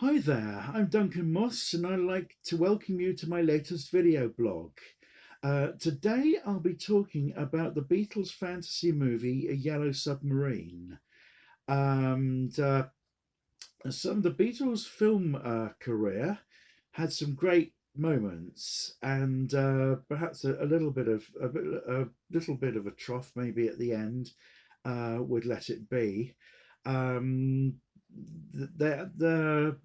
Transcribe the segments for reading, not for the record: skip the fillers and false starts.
Hi there, I'm Duncan Moss and I'd like to welcome you to my latest video blog. Today I'll be talking about the Beatles fantasy movie A Yellow Submarine. And Some of the Beatles film career had some great moments and perhaps a little bit of a little bit of a trough maybe at the end would let it be. Um, the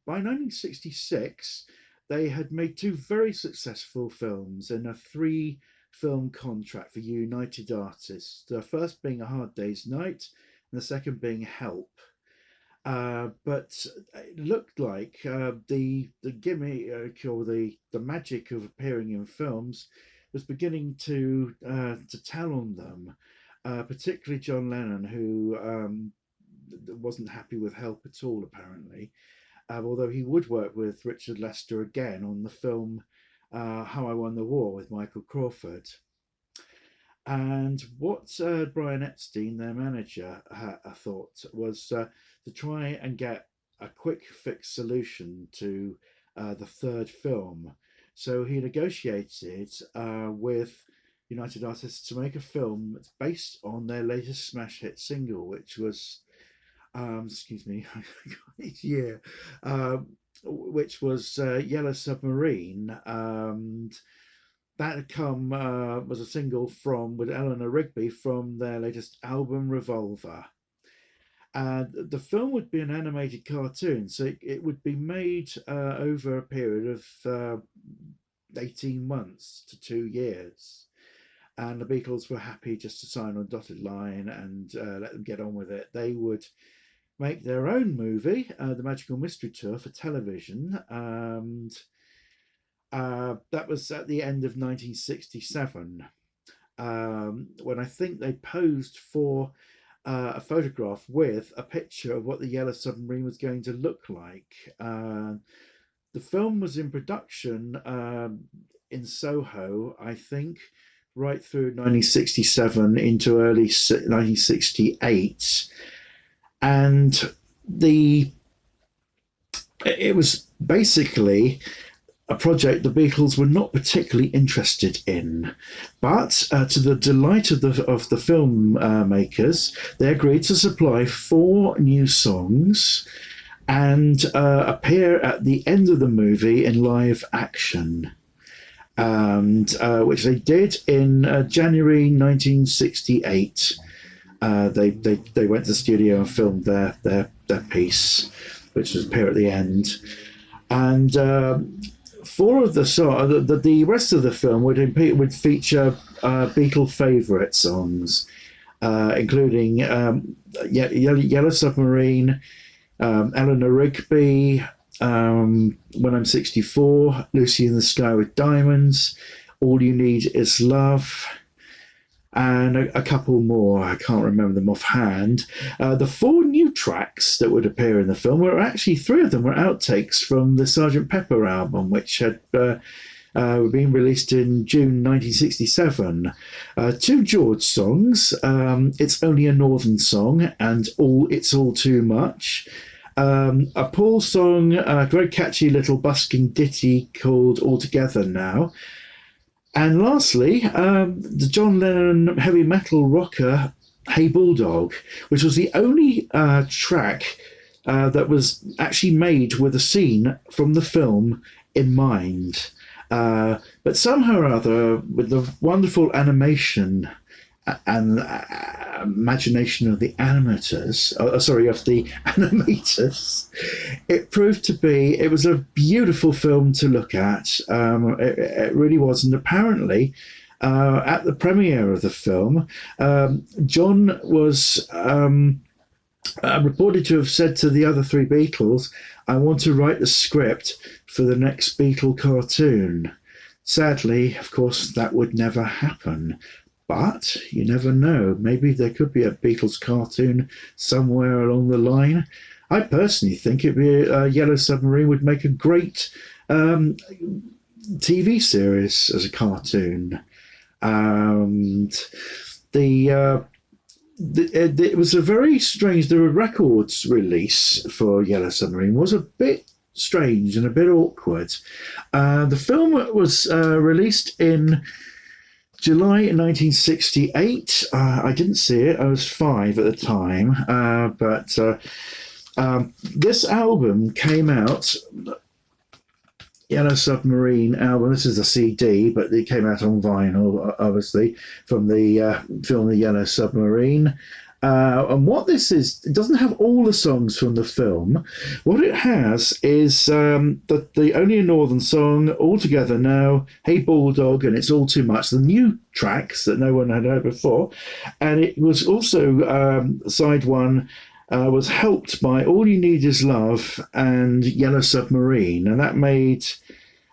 By 1966, they had made two very successful films in a three-film contract for United Artists. The first being A Hard Day's Night, and the second being Help. But it looked like the gimmick or the magic of appearing in films was beginning to tell on them, particularly John Lennon, who wasn't happy with Help at all, apparently. Although he would work with Richard Lester again on the film How I Won the War with Michael Crawford. And what Brian Epstein, their manager, thought was to try and get a quick fix solution to the third film. So he negotiated with United Artists to make a film that's based on their latest smash hit single, which was, excuse me, yeah, which was Yellow Submarine. That had come was a single from with Eleanor Rigby from their latest album Revolver. And the film would be an animated cartoon, so it would be made over a period of 18 months to 2 years. And the Beatles were happy just to sign on a dotted line and let them get on with it. They would make their own movie, The Magical Mystery Tour, for television. And that was at the end of 1967, when I think they posed for a photograph with a picture of what the Yellow Submarine was going to look like. The film was in production in Soho, I think, right through 1967 into early 1968. And it was basically a project the Beatles were not particularly interested in, but to the delight of the film makers, they agreed to supply four new songs and appear at the end of the movie in live action, and which they did in January 1968. They went to the studio and filmed their piece, which was appear at the end, and four of the songs, the rest of the film would feature Beatle favourite songs, including Yellow Submarine, Eleanor Rigby, When I'm 64, Lucy in the Sky with Diamonds, All You Need Is Love, and a couple more. I can't remember them offhand. The four new tracks that would appear in the film were actually, three of them were outtakes from the Sgt. Pepper album, which had been released in June 1967. Two George songs, It's Only a Northern Song and It's All Too Much. A Paul song, a very catchy little busking ditty called All Together Now. And lastly, the John Lennon heavy metal rocker Hey Bulldog, which was the only track that was actually made with a scene from the film in mind. But somehow or other, with the wonderful animation and imagination of the animators, of the animators, it was a beautiful film to look at. It really was. And apparently, at the premiere of the film, John was reported to have said to the other three Beatles, I want to write the script for the next Beatle cartoon. Sadly, of course, that would never happen. But you never know. Maybe there could be a Beatles cartoon somewhere along the line. I personally think Yellow Submarine would make a great TV series as a cartoon. The it was a very strange. The records release for Yellow Submarine was a bit strange and a bit awkward. The film was released in July 1968. I didn't see it. I was 5 at the time. But this album came out, Yellow Submarine album. This is a CD, but it came out on vinyl, obviously, from the film The Yellow Submarine. And what this is, it doesn't have all the songs from the film. What it has is the Only a Northern Song, All Together Now, Hey Bulldog, and It's All Too Much, the new tracks that no one had heard before. And it was also side one, was helped by All You Need Is Love and Yellow Submarine. And that made,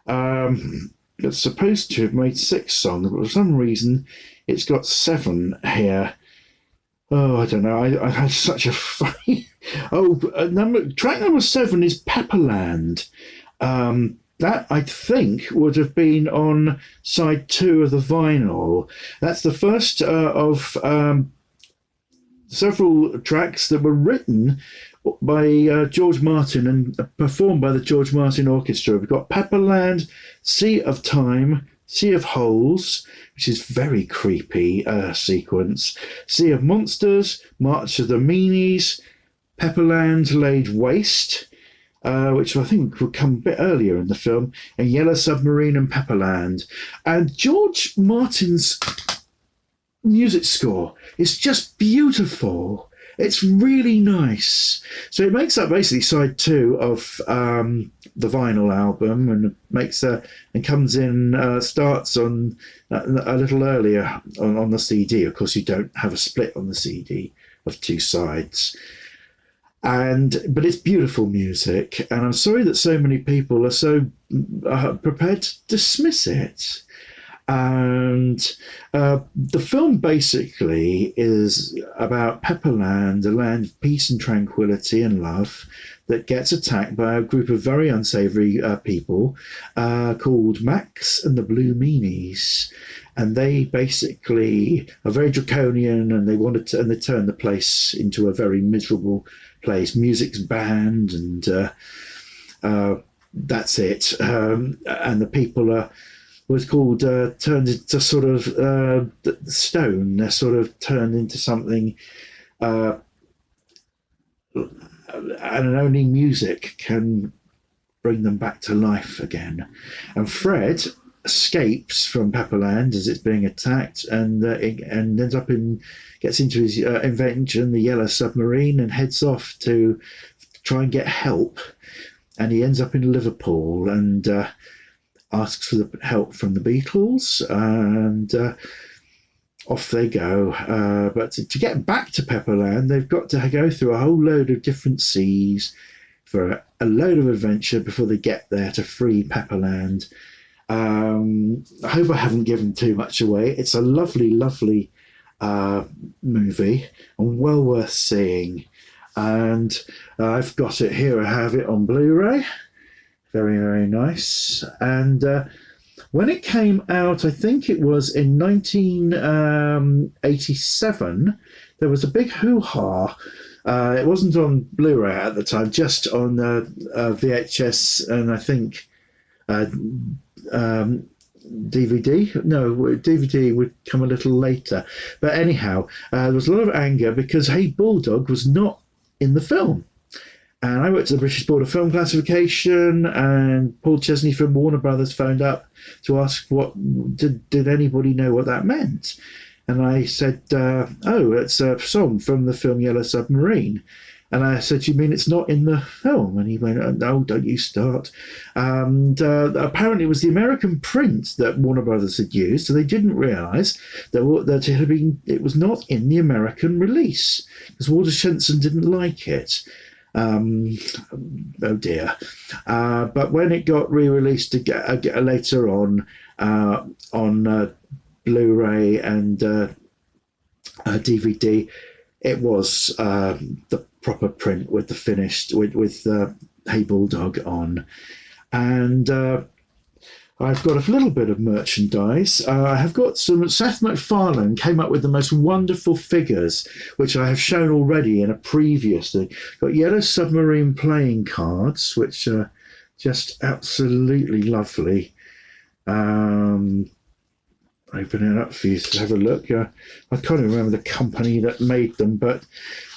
it's supposed to have made 6 songs, but for some reason it's got 7 here. Oh, I don't know. I had such a funny. Track number 7 is Pepperland. That I think would have been on side 2 of the vinyl. That's the first of several tracks that were written by George Martin and performed by the George Martin Orchestra. We've got Pepperland, Sea of Time, Sea of Holes, which is very creepy sequence, Sea of Monsters, March of the Meanies, Pepperland Laid Waste, which I think would come a bit earlier in the film, and Yellow Submarine and Pepperland. And George Martin's music score is just beautiful. It's really nice. So it makes up basically side 2 of the vinyl album, and comes in, starts on a little earlier on the CD. Of course, you don't have a split on the CD of 2 sides. But it's beautiful music, and I'm sorry that so many people are so prepared to dismiss it. And the film basically is about Pepperland, a land of peace and tranquility and love, that gets attacked by a group of very unsavory people called Max and the Blue Meanies. And they basically are very draconian, and they turn the place into a very miserable place. Music's banned, and that's it. And the people are was called turned into sort of stone. They're sort of turned into something, and only music can bring them back to life again. And Fred escapes from Pepperland as it's being attacked, and gets into his invention, the Yellow Submarine, and heads off to try and get help. And he ends up in Liverpool and asks for the help from the Beatles, and off they go. But to get back to Pepperland, they've got to go through a whole load of different seas for a load of adventure before they get there to free Pepperland. I hope I haven't given too much away. It's a lovely, lovely movie and well worth seeing. And I've got it here. I have it on Blu-ray. Very, very nice. And when it came out, I think it was in 1987, there was a big hoo-ha. It wasn't on Blu-ray at the time, just on VHS, and I think DVD. No, DVD would come a little later. But anyhow, there was a lot of anger because Hey Bulldog was not in the film. And I worked at the British Board of Film Classification, and Paul Chesney from Warner Brothers phoned up to ask did anybody know what that meant. And I said, it's a song from the film Yellow Submarine. And I said, you mean it's not in the film? And he went, no, don't you start. And apparently it was the American print that Warner Brothers had used, so they didn't realise that it was not in the American release, because Walter Shenson didn't like it. Oh dear. But when it got re-released later on Blu-ray and DVD, it was the proper print with the finished with Hey Bulldog on. And I've got a little bit of merchandise. I have got some. Seth MacFarlane came up with the most wonderful figures, which I have shown already in a previous thing. Got Yellow Submarine playing cards, which are just absolutely lovely. Open it up for you to have a look. I can't remember the company that made them, but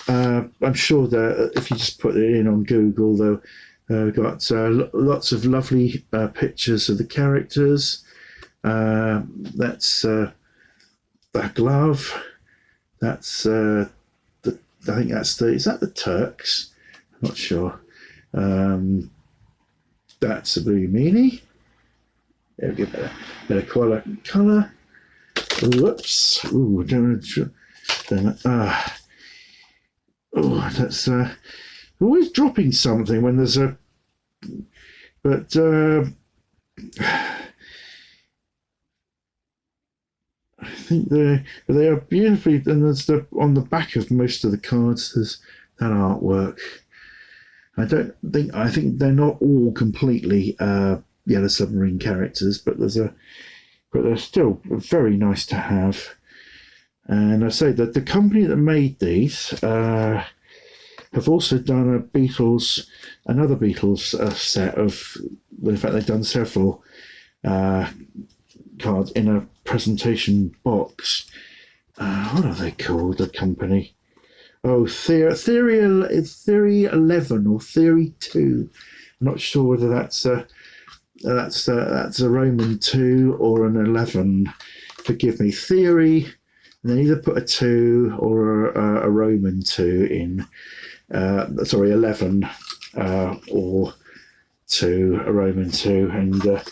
I'm sure that if you just put it in on Google, though. We've got lots of lovely pictures of the characters. That's that glove. That's I think that's the. Is that the Turks? I'm not sure. That's a blue meanie. There we go. Better colour. Whoops. Ooh, that's always dropping something when there's a. But I think they are beautifully. And there's on the back of most of the cards. There's that artwork. I think they're not all completely Yellow Submarine characters, but they're still very nice to have. And I say that the company that made these have also done another Beatles set of. Well, in fact, they've done several cards in a presentation box. What are they called? The company? Oh, Theory 11 or Theory 2. I'm not sure whether that's a Roman 2 or an 11. Forgive me. Theory. And then either put a 2 or a Roman 2 in. 11 or 2, a Roman 2, and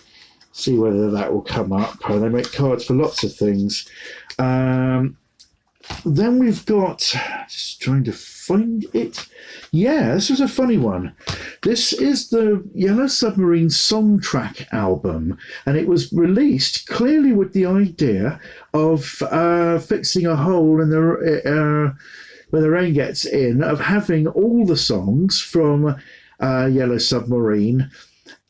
see whether that will come up. They make cards for lots of things. Then we've got, just trying to find it. Yeah, this was a funny one. This is the Yellow Submarine song track album, and it was released clearly with the idea of fixing a hole in the where the rain gets in, of having all the songs from Yellow Submarine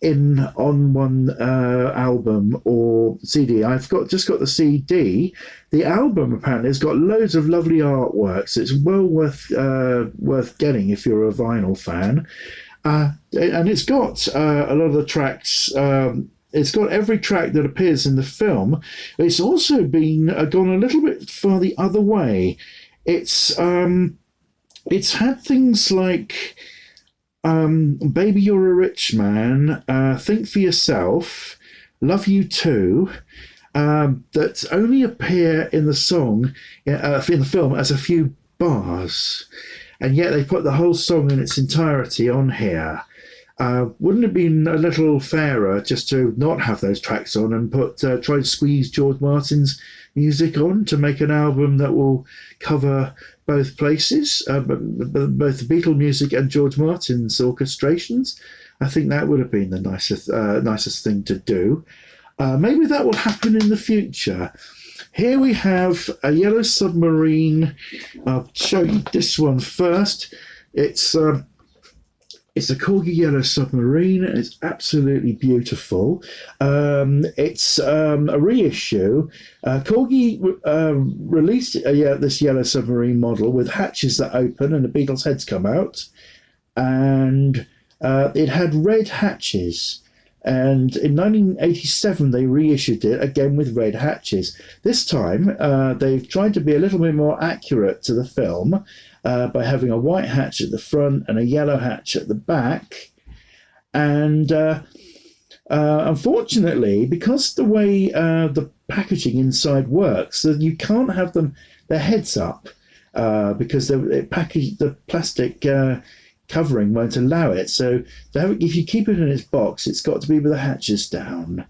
on one album or CD. I've just got the CD. The album apparently has got loads of lovely artworks. It's well worth getting if you're a vinyl fan. And it's got a lot of the tracks. It's got every track that appears in the film. It's also gone a little bit far the other way. It's had things like Baby You're a Rich Man, Think for Yourself, Love You Too, that only appear in the song, in the film, as a few bars. And yet they put the whole song in its entirety on here. Wouldn't it have been a little fairer just to not have those tracks on and try to squeeze George Martin's music on to make an album that will cover both places, both the Beatles music and George Martin's orchestrations? I think that would have been the nicest thing to do. Maybe that will happen in the future. Here we have a Yellow Submarine. I'll show you this one first. It's a Corgi Yellow Submarine. It's absolutely beautiful. It's a reissue. Corgi released this Yellow Submarine model with hatches that open and the Beatles' heads come out. And it had red hatches. And in 1987, they reissued it again with red hatches. This time, they've tried to be a little bit more accurate to the film by having a white hatch at the front and a yellow hatch at the back. And unfortunately, because the way the packaging inside works, that you can't have their heads up because the plastic covering won't allow it. So if you keep it in its box, it's got to be with the hatches down.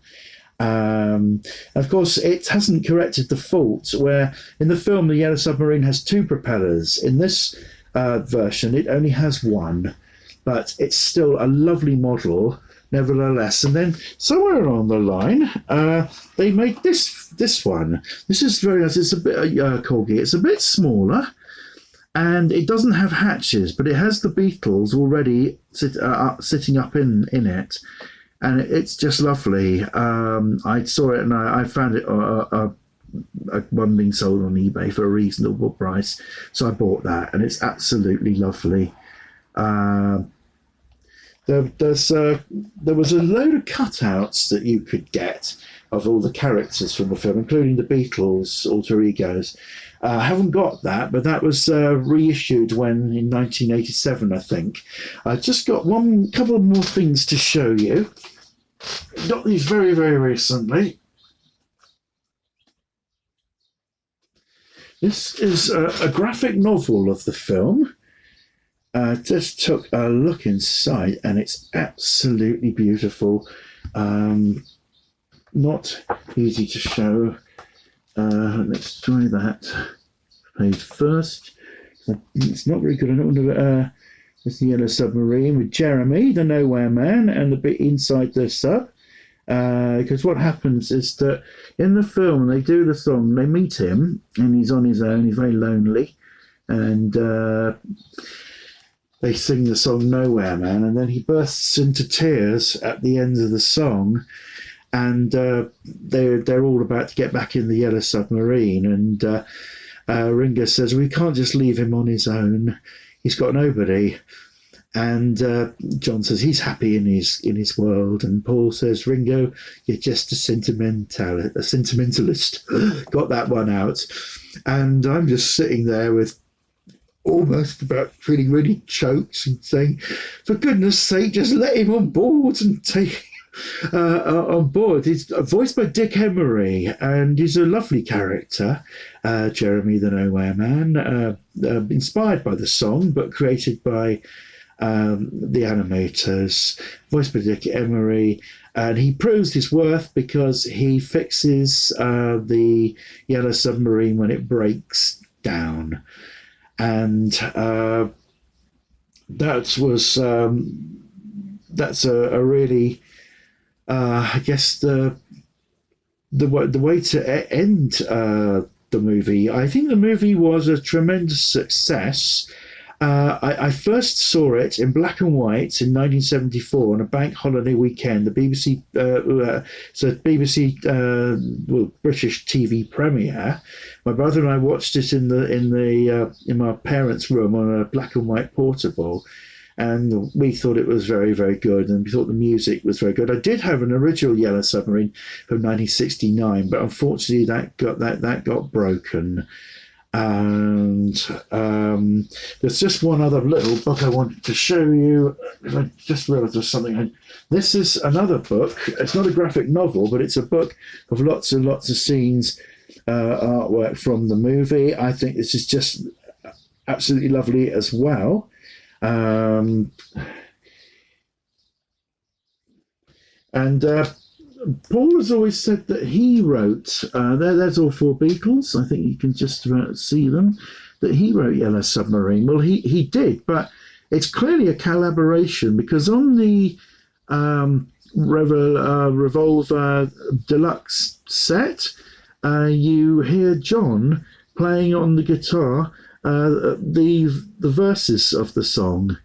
Of course, it hasn't corrected the fault where in the film the Yellow Submarine has 2 propellers. In this version, it only has 1, but it's still a lovely model nevertheless. And then somewhere along the line, they made this one. This is very nice. It's a bit Corgi. It's a bit smaller. And it doesn't have hatches, but it has the Beatles already sitting up in it. and it's just lovely. I saw it and I found it one being sold on eBay for a reasonable price, so I bought that, and it's absolutely lovely. There was a load of cutouts that you could get of all the characters from the film, including the Beatles' alter egos. I haven't got that, but that was reissued in 1987, I think. I just got couple more things to show you. Got these very, very recently. This is a graphic novel of the film. Just took a look inside, and it's absolutely beautiful. Not easy to show. Let's try that page first. It's not very good. I don't want to. It's the Yellow Submarine with Jeremy, the Nowhere Man, and the bit inside the sub. Because what happens is that in the film, they do the song, they meet him, and he's on his own, he's very lonely, and they sing the song Nowhere Man, and then he bursts into tears at the end of the song, and they're all about to get back in the Yellow Submarine, and Ringo says, we can't just leave him on his own, he's got nobody. And John says he's happy in his world, and Paul says, Ringo, you're just a sentimentalist. Got that one out. And I'm just sitting there with almost about feeling really choked and saying, for goodness sake, just let him on board and take on board. He's voiced by Dick Emery, and he's a lovely character, Jeremy the Nowhere Man, inspired by the song, but created by the animators, voiced by Dick Emery, and he proves his worth because he fixes the Yellow Submarine when it breaks down, and that's a really I guess the way to end the movie. I think the movie was a tremendous success. I first saw it in black and white in 1974 on a bank holiday weekend. The BBC, British TV premiere. My brother and I watched it in my parents' room on a black and white portable, and we thought it was very, very good, and we thought the music was very good. I did have an original Yellow Submarine from 1969, but unfortunately that got broken. And there's just one other little book I wanted to show you. I just realised there's something. This is another book. It's not a graphic novel, but it's a book of lots and lots of scenes, artwork from the movie. I think this is just absolutely lovely as well. Paul has always said that he wrote, there's all four Beatles, I think you can just about see them, that he wrote Yellow Submarine. Well, he did, but it's clearly a collaboration, because on the Revolver Deluxe set, you hear John playing on the guitar the verses of the song.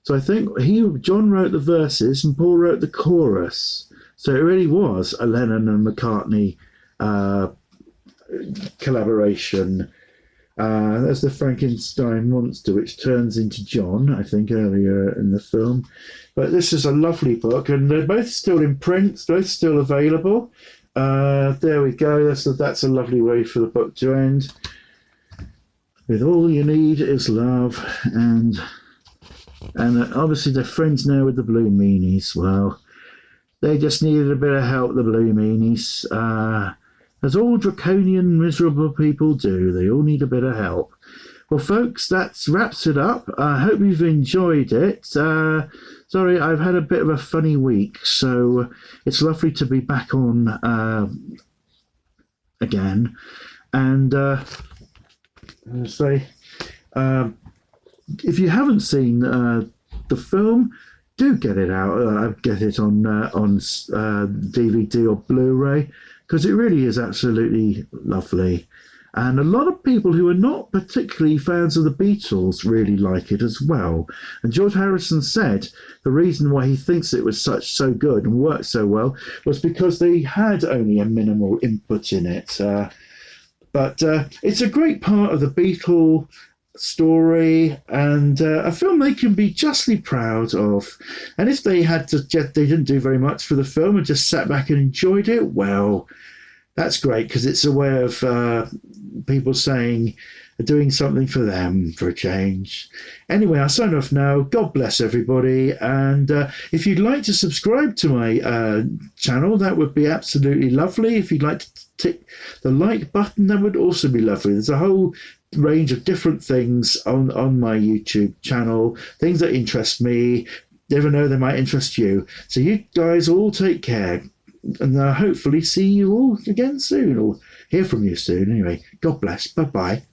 So I think John wrote the verses and Paul wrote the chorus. So it really was a Lennon and McCartney collaboration. There's the Frankenstein monster, which turns into John, I think, earlier in the film. But this is a lovely book, and they're both still in print, both still available. There we go. That's a lovely way for the book to end. With all you need is love, and obviously they're friends now with the Blue Meanies. Well, they just needed a bit of help, the Blue Meanies. As all draconian, miserable people do. They all need a bit of help. Well, folks, that wraps it up. I hope you've enjoyed it. Sorry, I've had a bit of a funny week, so it's lovely to be back on again. And if you haven't seen the film, do get it out. Get it on DVD or Blu-ray, because it really is absolutely lovely. And a lot of people who are not particularly fans of the Beatles really like it as well. And George Harrison said the reason why he thinks it was so good and worked so well was because they had only a minimal input in it. But it's a great part of the Beatle story and a film they can be justly proud of. And if they didn't do very much for the film and just sat back and enjoyed it, well, that's great because it's a way of people saying, doing something for them for a change. Anyway, I'll sign off now. God bless everybody. And if you'd like to subscribe to my channel, that would be absolutely lovely. If you'd like to tick the like button, that would also be lovely. There's a whole range of different things on my YouTube channel, things that interest me. Never know, they might interest you. So you guys all take care. And hopefully see you all again soon or hear from you soon. Anyway, God bless. Bye-bye.